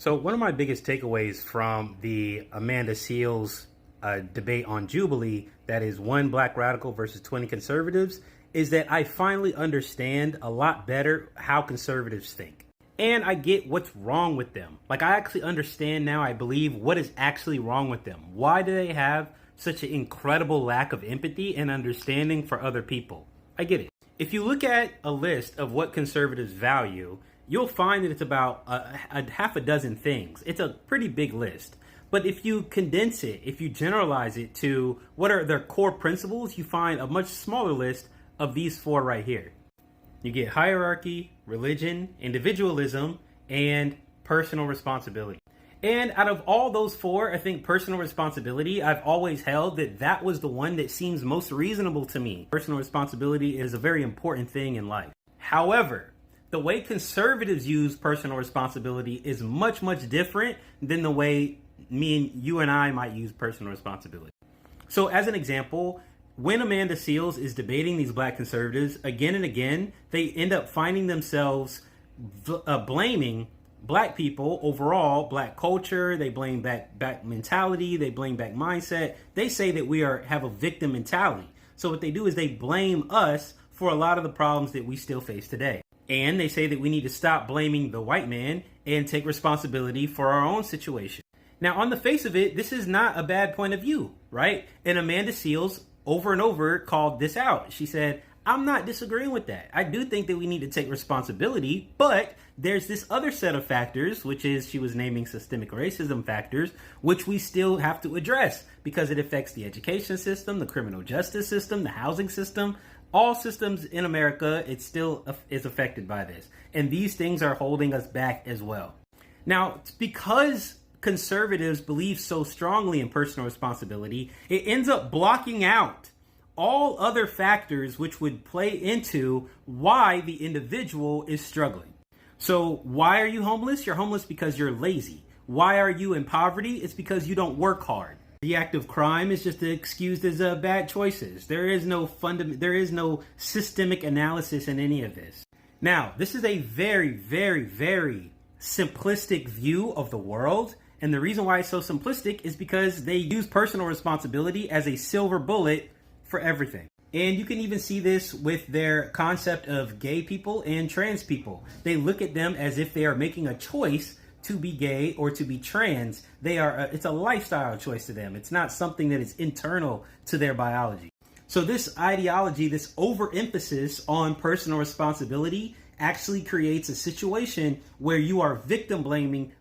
So one of my biggest takeaways from the Amanda Seales debate on Jubilee, that is one black radical versus 20 conservatives, is that I finally understand a lot better how conservatives think. And I get what's wrong with them. Like, I actually understand now, I believe, what is actually wrong with them. Why do they have such an incredible lack of empathy and understanding for other people? I get it. If you look at a list of what conservatives value, you'll find that it's about a half a dozen things. It's a pretty big list. But if you condense it, if you generalize it to what are their core principles, you find a much smaller list of these four right here. You get hierarchy, religion, individualism, and personal responsibility. And out of all those four, I think personal responsibility, I've always held that was the one that seems most reasonable to me. Personal responsibility is a very important thing in life. However, the way conservatives use personal responsibility is much, much different than the way you and I might use personal responsibility. So as an example, when Amanda Seales is debating these black conservatives again and again, they end up finding themselves blaming black people overall, black culture. They blame back mentality. They blame back mindset. They say that we have a victim mentality. So what they do is they blame us for a lot of the problems that we still face today. And they say that we need to stop blaming the white man and take responsibility for our own situation. Now, on the face of it, this is not a bad point of view, right? And Amanda Seales over and over called this out. She said, I'm not disagreeing with that. I do think that we need to take responsibility, but there's this other set of factors, which is she was naming systemic racism factors, which we still have to address because it affects the education system, the criminal justice system, the housing system, all systems in America. It still is affected by this. And these things are holding us back as well. Now, because conservatives believe so strongly in personal responsibility, it ends up blocking out all other factors which would play into why the individual is struggling. So why are you homeless? You're homeless because you're lazy. Why are you in poverty? It's because you don't work hard. The act of crime is just excused as bad choices. There is no systemic analysis in any of this. Now, this is a very, very, very simplistic view of the world. And the reason why it's so simplistic is because they use personal responsibility as a silver bullet for everything. And you can even see this with their concept of gay people and trans people. They look at them as if they are making a choice to be gay or to be trans. It's a lifestyle choice to them. It's not something that is internal to their biology. So this ideology, this overemphasis on personal responsibility actually creates a situation where you are victim blaming